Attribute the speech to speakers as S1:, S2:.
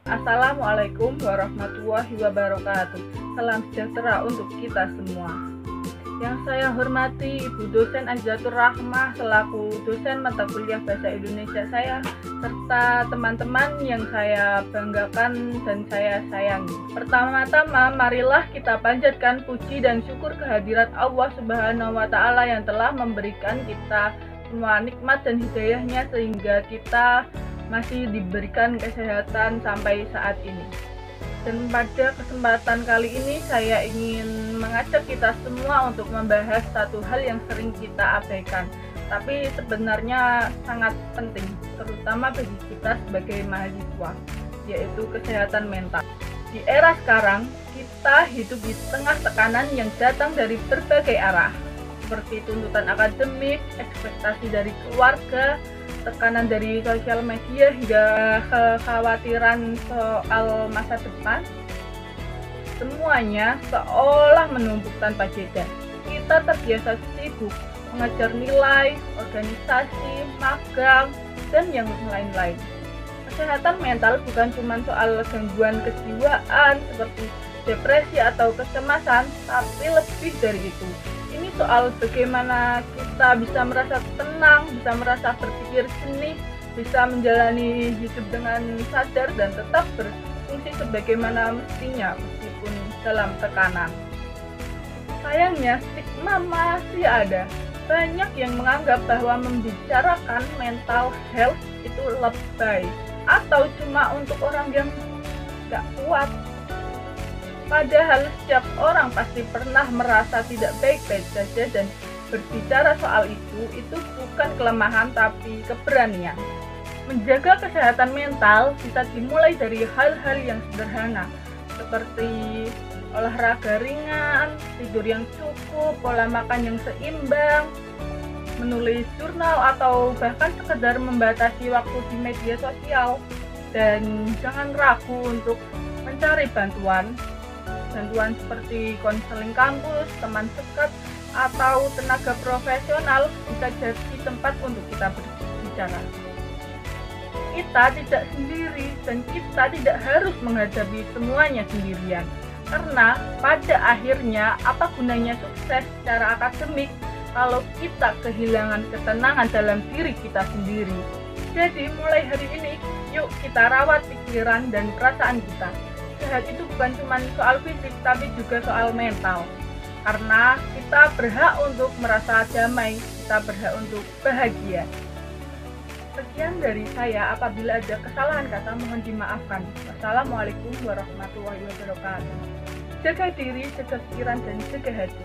S1: Assalamualaikum warahmatullahi wabarakatuh. Salam sejahtera untuk kita semua. Yang saya hormati Ibu Dosen Azizatur Rahmah selaku dosen mata kuliah Bahasa Indonesia saya, serta teman-teman yang saya banggakan dan saya sayangi. Pertama-tama, marilah kita panjatkan puji dan syukur kehadirat Allah Subhanahu wa Ta'ala yang telah memberikan kita semua nikmat dan hidayahnya sehingga kita masih diberikan kesehatan sampai saat ini. Dan pada kesempatan kali ini saya ingin mengajak kita semua untuk membahas satu hal yang sering kita abaikan, tapi sebenarnya sangat penting, terutama bagi kita sebagai mahasiswa, yaitu kesehatan mental. Di era sekarang, kita hidup di tengah tekanan yang datang dari berbagai arah, seperti tuntutan akademik, ekspektasi dari keluarga, tekanan dari sosial media, hingga kekhawatiran soal masa depan. Semuanya seolah menumpuk tanpa jeda. Kita terbiasa sibuk mengejar nilai, organisasi, magang, dan yang lain-lain. Kesehatan mental bukan cuma soal gangguan kejiwaan seperti depresi atau kecemasan, tapi lebih dari itu. Ini soal bagaimana kita bisa merasa tenang, bisa merasa berpikir jernih, bisa menjalani hidup dengan sadar dan tetap berfungsi sebagaimana mestinya meskipun dalam tekanan. Sayangnya stigma masih ada. Banyak yang menganggap bahwa membicarakan mental health itu lebay atau cuma untuk orang yang gak kuat. Padahal setiap orang pasti pernah merasa tidak baik-baik saja, dan berbicara soal itu bukan kelemahan tapi keberanian. Menjaga kesehatan mental bisa dimulai dari hal-hal yang sederhana seperti olahraga ringan, tidur yang cukup, pola makan yang seimbang, menulis jurnal, atau bahkan sekedar membatasi waktu di media sosial. Dan jangan ragu untuk mencari bantuan seperti konseling kampus, teman dekat, atau tenaga profesional bisa jadi tempat untuk kita berbicara. Kita tidak sendiri dan kita tidak harus menghadapi semuanya sendirian. Karena pada akhirnya apa gunanya sukses secara akademik kalau kita kehilangan ketenangan dalam diri kita sendiri. Jadi mulai hari ini, yuk kita rawat pikiran dan perasaan kita. Sehat itu bukan cuma soal fisik, tapi juga soal mental. Karena kita berhak untuk merasa damai, kita berhak untuk bahagia. Sekian dari saya, apabila ada kesalahan kata mohon dimaafkan. Wassalamualaikum warahmatullahi wabarakatuh. Jaga diri, jaga pikiran, dan jaga hati.